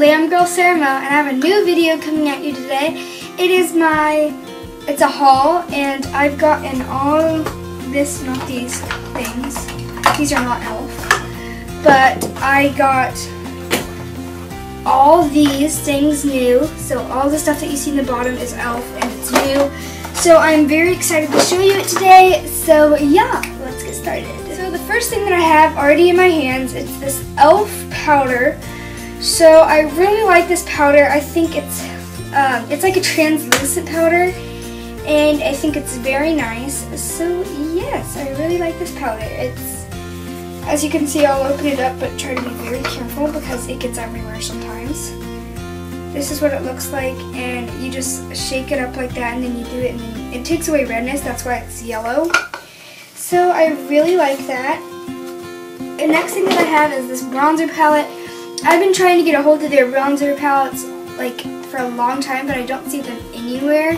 Glamgirl Sarahmo, and I have a new video coming at you today. It's a haul, and I've gotten all this, not these things. These are not e.l.f. But I got all these things new. So all the stuff that you see in the bottom is e.l.f. and it's new. So I'm very excited to show you it today. So yeah, let's get started. So the first thing that I have already in my hands, it's this e.l.f. powder. So I really like this powder. I think it's like a translucent powder, and I think it's very nice. So yes, I really like this powder. It's, as you can see, I'll open it up, but try to be very careful because it gets everywhere sometimes. This is what it looks like, and you just shake it up like that, and then you do it, and then it takes away redness. That's why it's yellow. So I really like that. The next thing that I have is this bronzer palette. I've been trying to get a hold of their bronzer palettes like for a long time, but I don't see them anywhere.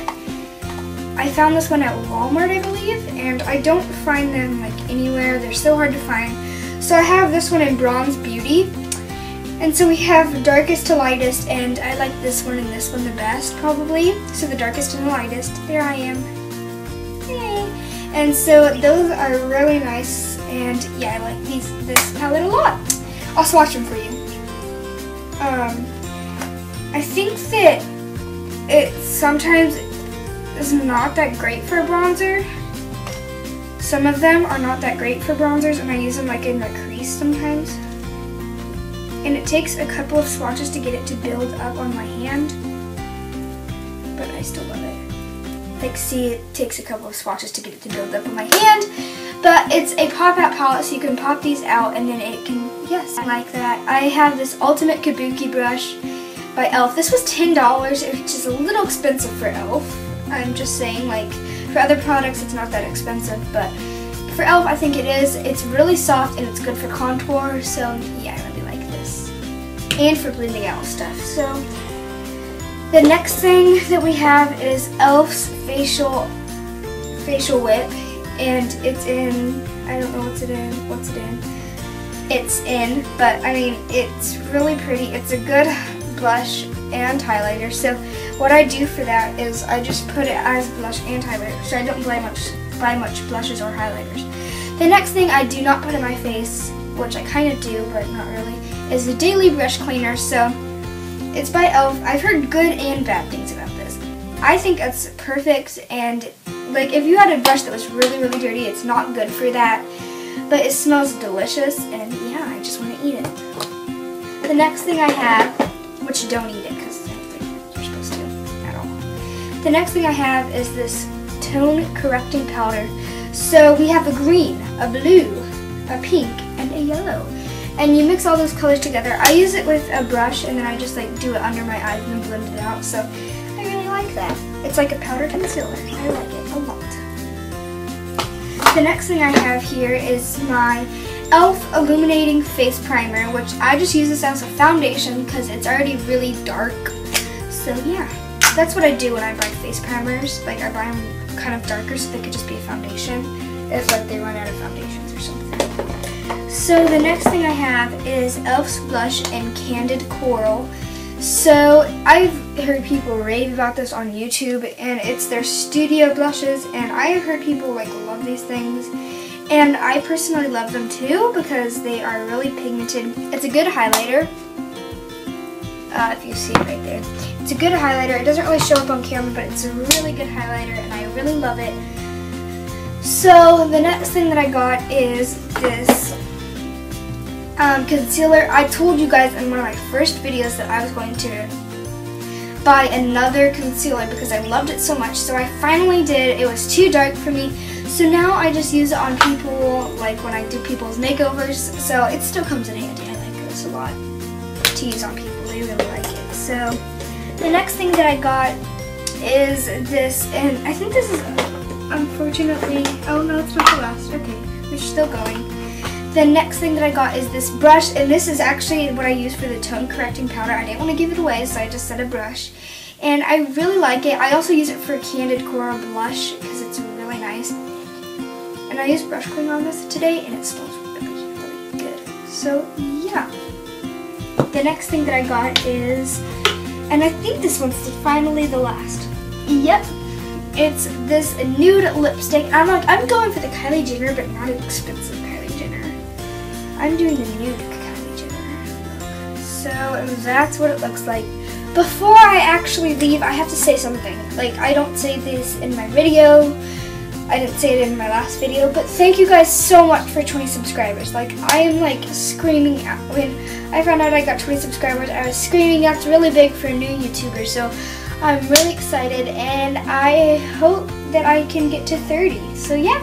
I found this one at Walmart, I believe, and I don't find them like anywhere. They're so hard to find. So I have this one in Bronze Beauty. And so we have darkest to lightest, and I like this one and this one the best probably. So the darkest and the lightest. There I am. Yay! And so those are really nice, and yeah, I like this palette a lot. I'll swatch them for you. I think that it sometimes is not that great for a bronzer. Some of them are not that great for bronzers, and I use them like in my crease sometimes. And it takes a couple of swatches to get it to build up on my hand, but I still love it. Like, see, it takes a couple of swatches to get it to build up on my hand, but it's a pop-out palette, so you can pop these out, and then it can, yes, I like that. I have this Ultimate Kabuki brush by e.l.f. This was $10, which is a little expensive for e.l.f. I'm just saying, like, for other products it's not that expensive, but for e.l.f. I think it is. It's really soft and it's good for contour, so yeah, I really like this. And for blending out stuff. So the next thing that we have is e.l.f.'s facial whip, and it's in, I don't know what's it in. It's in, but I mean, it's really pretty. It's a good blush and highlighter. So what I do for that is I just put it as blush and highlighter, so I don't buy much blushes or highlighters. The next thing I do not put in my face, which I kind of do, but not really, is the Daily Brush Cleaner. So it's by e.l.f. I've heard good and bad things about this. I think it's perfect, and like if you had a brush that was really, really dirty, it's not good for that, but it smells delicious, and yeah, I just want to eat it. The next thing I have, which don't eat it because I don't think you're supposed to at all. The next thing I have is this tone correcting powder. So we have a green, a blue, a pink, and a yellow. And you mix all those colors together. I use it with a brush, and then I just like do it under my eyes and blend it out. So I really like that. It's like a powder concealer. I like it a lot. The next thing I have here is my e.l.f. Illuminating Face Primer, which I just use this as a foundation because it's already really dark. So yeah, that's what I do when I buy face primers. Like, I buy them kind of darker so they could just be a foundation if like they run out of foundations or something. So the next thing I have is e.l.f.'s Blush in Candid Coral. So I've heard people rave about this on YouTube, and it's their studio blushes, and I've heard people like love these things. And I personally love them too because they are really pigmented. It's a good highlighter. If you see it right there. It's a good highlighter. It doesn't really show up on camera, but it's a really good highlighter, and I really love it. So the next thing that I got is this concealer. I told you guys in one of my first videos that I was going to buy another concealer because I loved it so much. So I finally did. It was too dark for me. So now I just use it on people, like when I do people's makeovers, so it still comes in handy. I like this a lot to use on people. They really like it. So the next thing that I got is this, and I think this is, unfortunately, oh no, it's not the last. Okay, we're still going. The next thing that I got is this brush, and this is actually what I use for the tone correcting powder. I didn't want to give it away, so I just said a brush. And I really like it. I also use it for Candid Coral Blush because it's really nice. And I used brush cleaner on this today, and it smells really, really good. So yeah. the next thing that I got is, and I think this one's finally the last. Yep, it's this nude lipstick. I'm going for the Kylie Jenner, but not an expensive Kylie Jenner. I'm doing the nude Kylie Jenner. So that's what it looks like. Before I actually leave, I have to say something. Like, I don't say this in my video. I didn't say it in my last video, but thank you guys so much for 20 subscribers. Like, I am like screaming out. When I found out I got 20 subscribers, I was screaming. That's really big for a new YouTuber, so I'm really excited, and I hope that I can get to 30. So yeah.